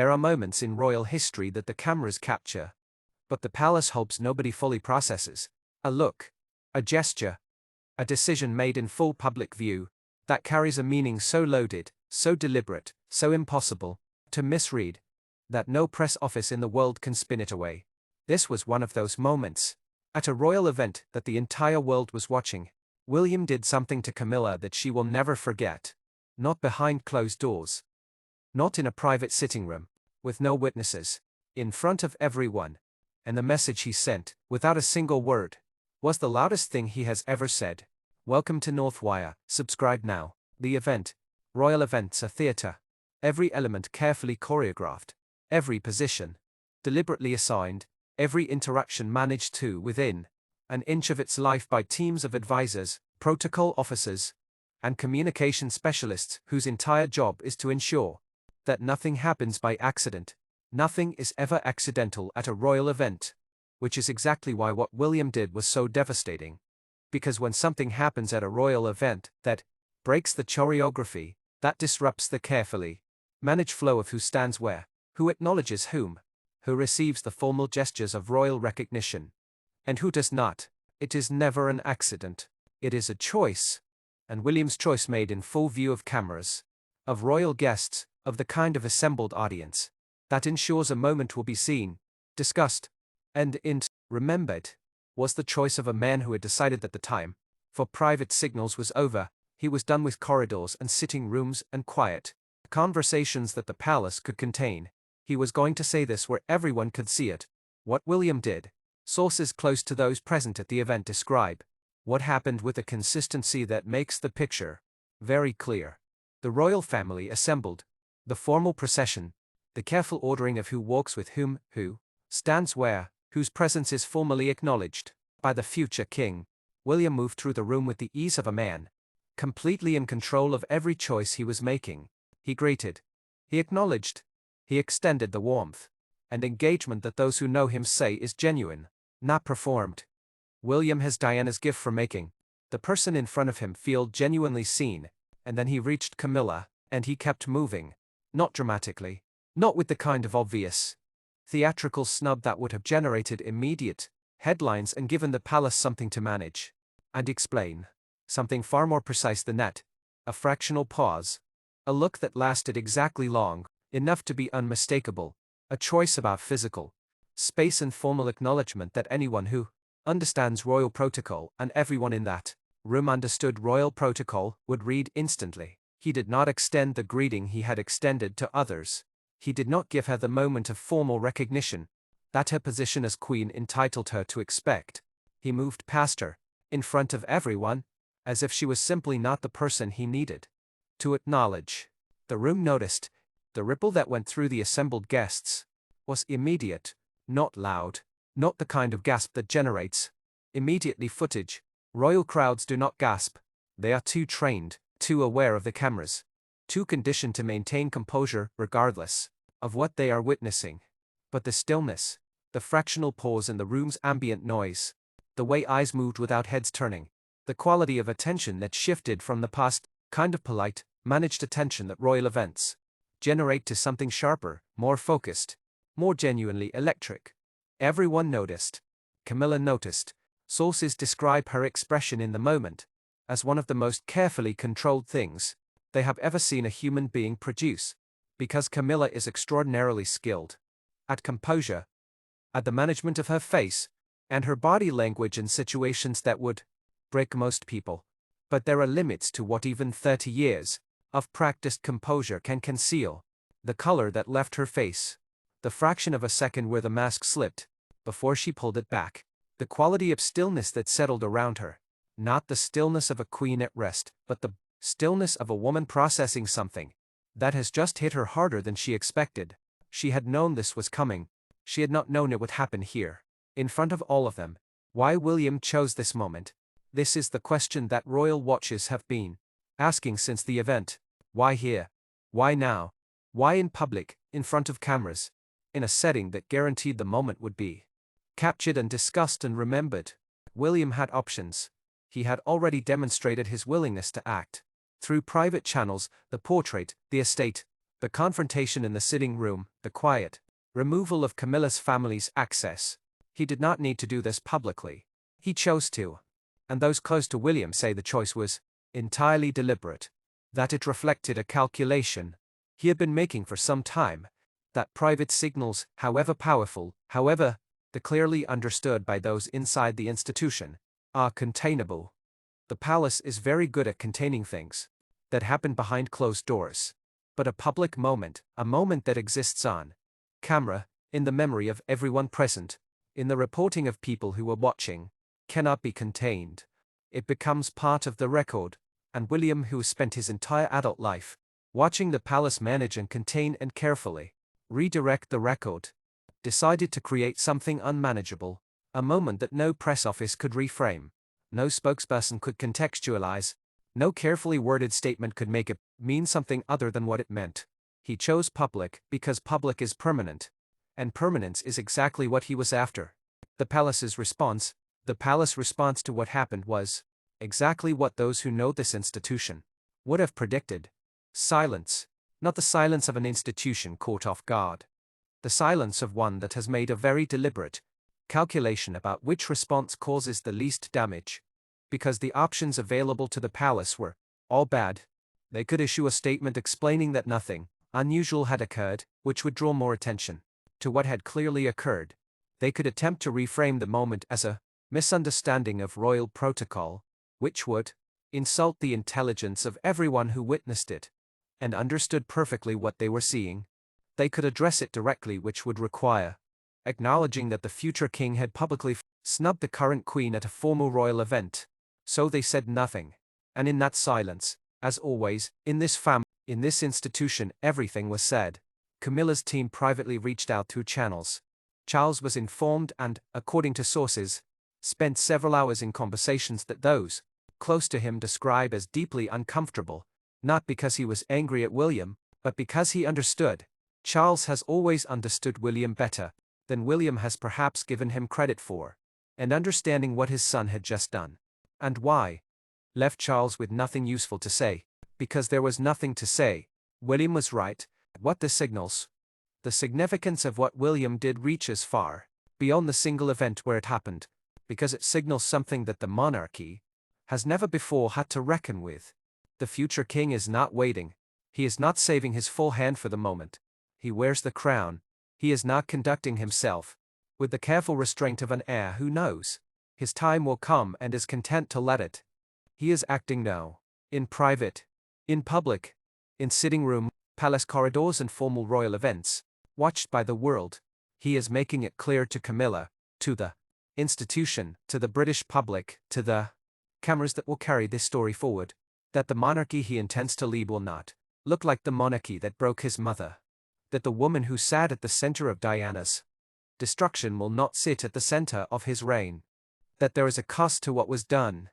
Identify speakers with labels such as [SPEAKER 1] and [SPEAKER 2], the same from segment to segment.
[SPEAKER 1] There are moments in royal history that the cameras capture, but the palace hopes nobody fully processes. A look, a gesture, a decision made in full public view, that carries a meaning so loaded, so deliberate, so impossible to misread, that no press office in the world can spin it away. This was one of those moments. At a royal event that the entire world was watching, William did something to Camilla that she will never forget. Not behind closed doors. Not in a private sitting room, with no witnesses, in front of everyone. And the message he sent, without a single word, was the loudest thing he has ever said. Welcome to Northwire, subscribe now. The event. Royal events are theatre. Every element carefully choreographed. Every position deliberately assigned. Every interaction managed to within an inch of its life by teams of advisors, protocol officers, and communication specialists whose entire job is to ensure that nothing happens by accident. Nothing is ever accidental at a royal event, which is exactly why what William did was so devastating. Because when something happens at a royal event that breaks the choreography, that disrupts the carefully managed flow of who stands where, who acknowledges whom, who receives the formal gestures of royal recognition, and who does not, it is never an accident. It is a choice, and William's choice made in full view of cameras, of royal guests, of the kind of assembled audience that ensures a moment will be seen, discussed, and remembered, was the choice of a man who had decided that the time for private signals was over. He was done with corridors and sitting rooms and quiet conversations that the palace could contain. He was going to say this where everyone could see it. What William did, sources close to those present at the event describe what happened with a consistency that makes the picture very clear. The royal family assembled, the formal procession, the careful ordering of who walks with whom, who stands where, whose presence is formally acknowledged by the future king. William moved through the room with the ease of a man, completely in control of every choice he was making. He greeted, he acknowledged, he extended the warmth and engagement that those who know him say is genuine, not performed. William has Diana's gift for making the person in front of him feel genuinely seen, and then he reached Camilla, and he kept moving, not dramatically, not with the kind of obvious, theatrical snub that would have generated immediate headlines and given the palace something to manage and explain. Something far more precise than that, a fractional pause, a look that lasted exactly long enough to be unmistakable, a choice about physical space and formal acknowledgement that anyone who understands royal protocol, and everyone in that room understood royal protocol, would read instantly. He did not extend the greeting he had extended to others. He did not give her the moment of formal recognition that her position as queen entitled her to expect. He moved past her, in front of everyone, as if she was simply not the person he needed to acknowledge. The room noticed. The ripple that went through the assembled guests was immediate, not loud, not the kind of gasp that generates immediately footage. Royal crowds do not gasp. They are too trained, too aware of the cameras, too conditioned to maintain composure regardless of what they are witnessing. But the stillness, the fractional pause in the room's ambient noise, the way eyes moved without heads turning, the quality of attention that shifted from the past, kind of polite, managed attention that royal events generate to something sharper, more focused, more genuinely electric. Everyone noticed. Camilla noticed. Sources describe her expression in the moment as one of the most carefully controlled things they have ever seen a human being produce, because Camilla is extraordinarily skilled at composure, at the management of her face and her body language in situations that would break most people. But there are limits to what even 30 years of practiced composure can conceal. The color that left her face, the fraction of a second where the mask slipped before she pulled it back, the quality of stillness that settled around her, not the stillness of a queen at rest, but the stillness of a woman processing something that has just hit her harder than she expected. She had known this was coming. She had not known it would happen here, in front of all of them. Why William chose this moment? This is the question that royal watchers have been asking since the event. Why here? Why now? Why in public, in front of cameras, in a setting that guaranteed the moment would be captured and discussed and remembered? William had options. He had already demonstrated his willingness to act through private channels, the portrait, the estate, The confrontation in the sitting room, the quiet removal of Camilla's family's access. He did not need to do this publicly. He chose to. And those close to William say the choice was entirely deliberate. That it reflected a calculation he had been making for some time. That private signals, however powerful, however clearly understood by those inside the institution, are containable. The palace is very good at containing things that happen behind closed doors. But a public moment, a moment that exists on camera, in the memory of everyone present, in the reporting of people who are watching, cannot be contained. It becomes part of the record, and William, who spent his entire adult life watching the palace manage and contain and carefully redirect the record, decided to create something unmanageable, a moment that no press office could reframe, no spokesperson could contextualize, no carefully worded statement could make it mean something other than what it meant. He chose public because public is permanent, and permanence is exactly what he was after. The palace's response, the palace response to what happened was exactly what those who know this institution would have predicted. Silence, not the silence of an institution caught off guard. The silence of one that has made a very deliberate calculation about which response causes the least damage. Because the options available to the palace were all bad, they could issue a statement explaining that nothing unusual had occurred, which would draw more attention to what had clearly occurred. They could attempt to reframe the moment as a misunderstanding of royal protocol, which would insult the intelligence of everyone who witnessed it and understood perfectly what they were seeing. They could address it directly, which would require acknowledging that the future king had publicly snubbed the current queen at a formal royal event. So they said nothing. And in that silence, as always, in this institution, everything was said. Camilla's team privately reached out through channels. Charles was informed and, according to sources, spent several hours in conversations that those close to him describe as deeply uncomfortable, not because he was angry at William, but because he understood. Charles has always understood William better than William has perhaps given him credit for, and understanding what his son had just done, and why, left Charles with nothing useful to say. Because there was nothing to say, William was right. What this signals, the significance of what William did reaches far beyond the single event where it happened, because it signals something that the monarchy has never before had to reckon with. The future king is not waiting. He is not saving his full hand for the moment. He wears the crown. He is not conducting himself with the careful restraint of an heir who knows his time will come and is content to let it. He is acting now, in private, in public, in sitting room, palace corridors and formal royal events, watched by the world. He is making it clear to Camilla, to the institution, to the British public, to the cameras that will carry this story forward, that the monarchy he intends to lead will not look like the monarchy that broke his mother. That the woman who sat at the center of Diana's destruction will not sit at the center of his reign. That there is a cost to what was done,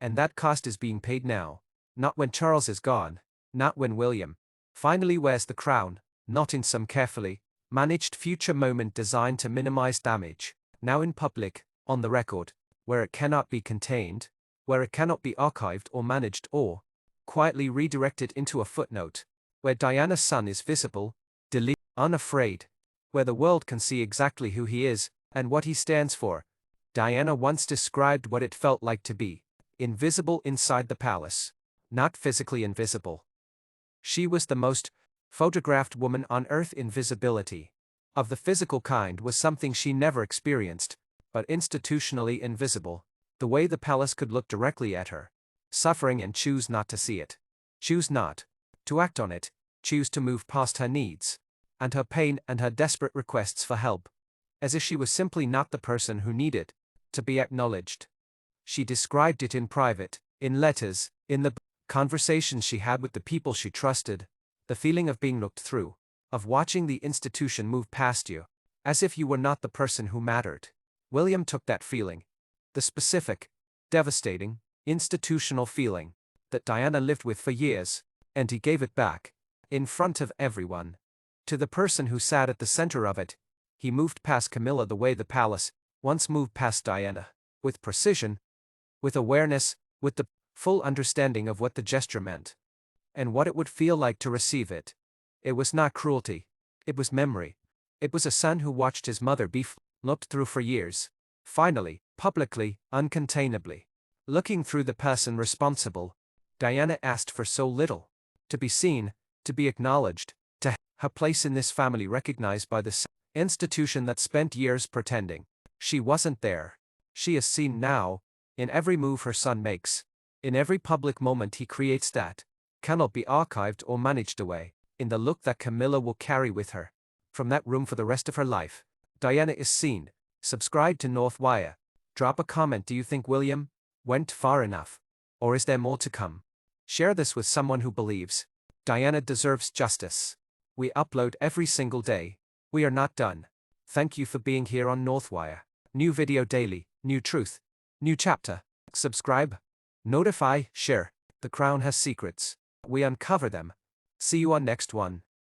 [SPEAKER 1] and that cost is being paid now, not when Charles is gone, not when William finally wears the crown, not in some carefully managed future moment designed to minimize damage, now in public, on the record, where it cannot be contained, where it cannot be archived or managed or quietly redirected into a footnote, where Diana's son is visible, unafraid, where the world can see exactly who he is and what he stands for. Diana once described what it felt like to be invisible inside the palace, not physically invisible. She was the most photographed woman on earth. Invisibility of the physical kind was something she never experienced, but institutionally invisible, the way the palace could look directly at her, suffering, and choose not to see it, choose not to act on it, choose to move past her needs and her pain and her desperate requests for help, as if she was simply not the person who needed to be acknowledged. She described it in private, in letters, in the conversations she had with the people she trusted, the feeling of being looked through, of watching the institution move past you, as if you were not the person who mattered. William took that feeling, the specific, devastating, institutional feeling that Diana lived with for years, and he gave it back, in front of everyone, to the person who sat at the center of it. He moved past Camilla the way the palace once moved past Diana, with precision, with awareness, with the full understanding of what the gesture meant, and what it would feel like to receive it. It was not cruelty. It was memory. It was a son who watched his mother be looked through for years. Finally, publicly, uncontainably. Looking through the person responsible, Diana asked for so little. To be seen, to be acknowledged, to have her place in this family recognized by the institution that spent years pretending. She wasn't there. She is seen now, in every move her son makes. In every public moment he creates that cannot be archived or managed away. In the look that Camilla will carry with her from that room for the rest of her life. Diana is seen. Subscribe to Northwire. Drop a comment. Do you think William went far enough? Or is there more to come? Share this with someone who believes Diana deserves justice. We upload every single day. We are not done. Thank you for being here on Northwire. New video daily, new truth, new chapter. Subscribe, notify, share. The Crown has secrets. We uncover them. See you on next one.